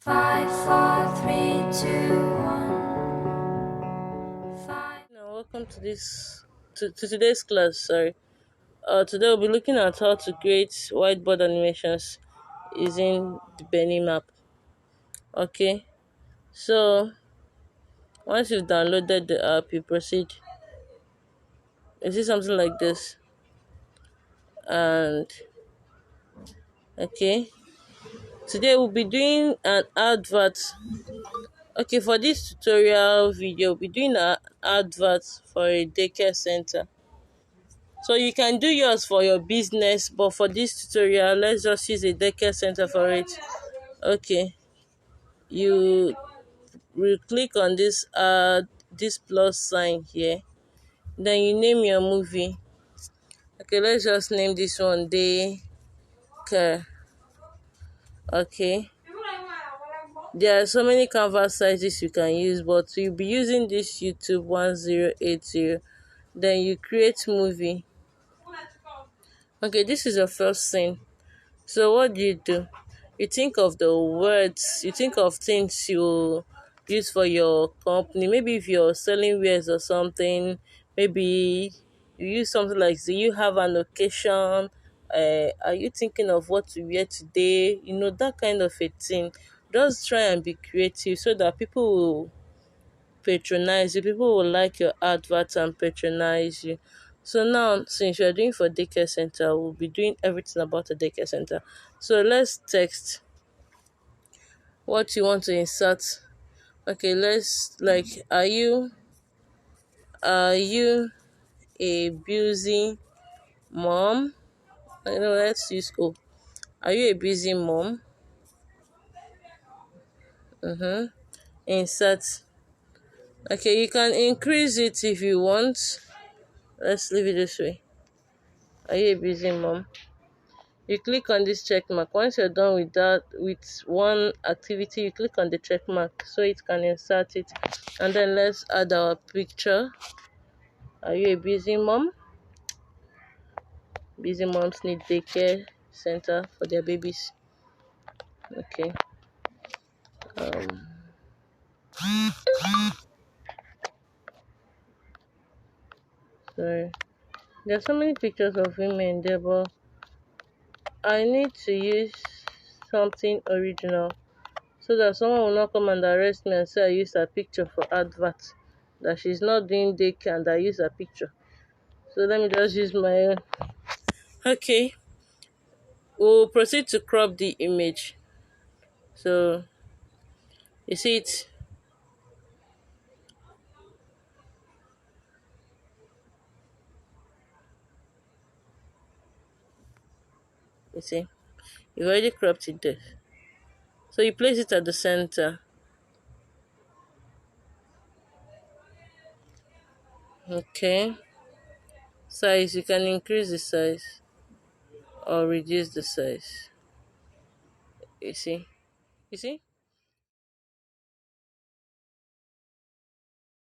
Five, four, three, two, one. Now, welcome to today's class. Sorry. Today we'll be looking at how to create whiteboard animations using the Benime app. Okay. So once you've downloaded the app, you proceed. You see something like this, and okay. Today we'll be doing an advert. Okay, for this tutorial video, we'll be doing an advert for a daycare center. So you can do yours for your business, but for this tutorial, let's just use a daycare center for it. Okay, you will click on this plus sign here. Then you name your movie. Okay, let's just name this one Daycare. Okay. There are so many canvas sizes you can use, but you'll be using this YouTube 1080. Then you create movie. Okay, this is your first scene. So what do? You think of the words, you think of things you use for your company. Maybe if you're selling wares or something, maybe you use something like, do you have an occasion? Are you thinking of what to wear today? That kind of a thing. Just try and be creative so that people will patronize you. People will like your advert and patronize you. So now, since you're doing for daycare center, we'll be doing everything about the daycare center. So let's text what you want to insert. Okay, let's like, are you a busy mom? Let's use Are you a busy mom? Insert. Okay, you can increase it if you want. Let's leave it this way. Are you a busy mom? You click on this check mark. Once you're done with one activity, you click on the check mark so it can insert it. And then let's add our picture. Are you a busy mom? Busy moms need daycare center for their babies. Okay. Um, sorry. There are so many pictures of women there, but I need to use something original so that someone will not come and arrest me and say I used her picture for advert. That she's not doing daycare and I use her picture. So let me just use my own. Okay. We'll proceed to crop the image. So you see it. You see. You've already cropped it there. So you place it at the center. Okay. Size, you can increase the size or reduce the size. You see? You see?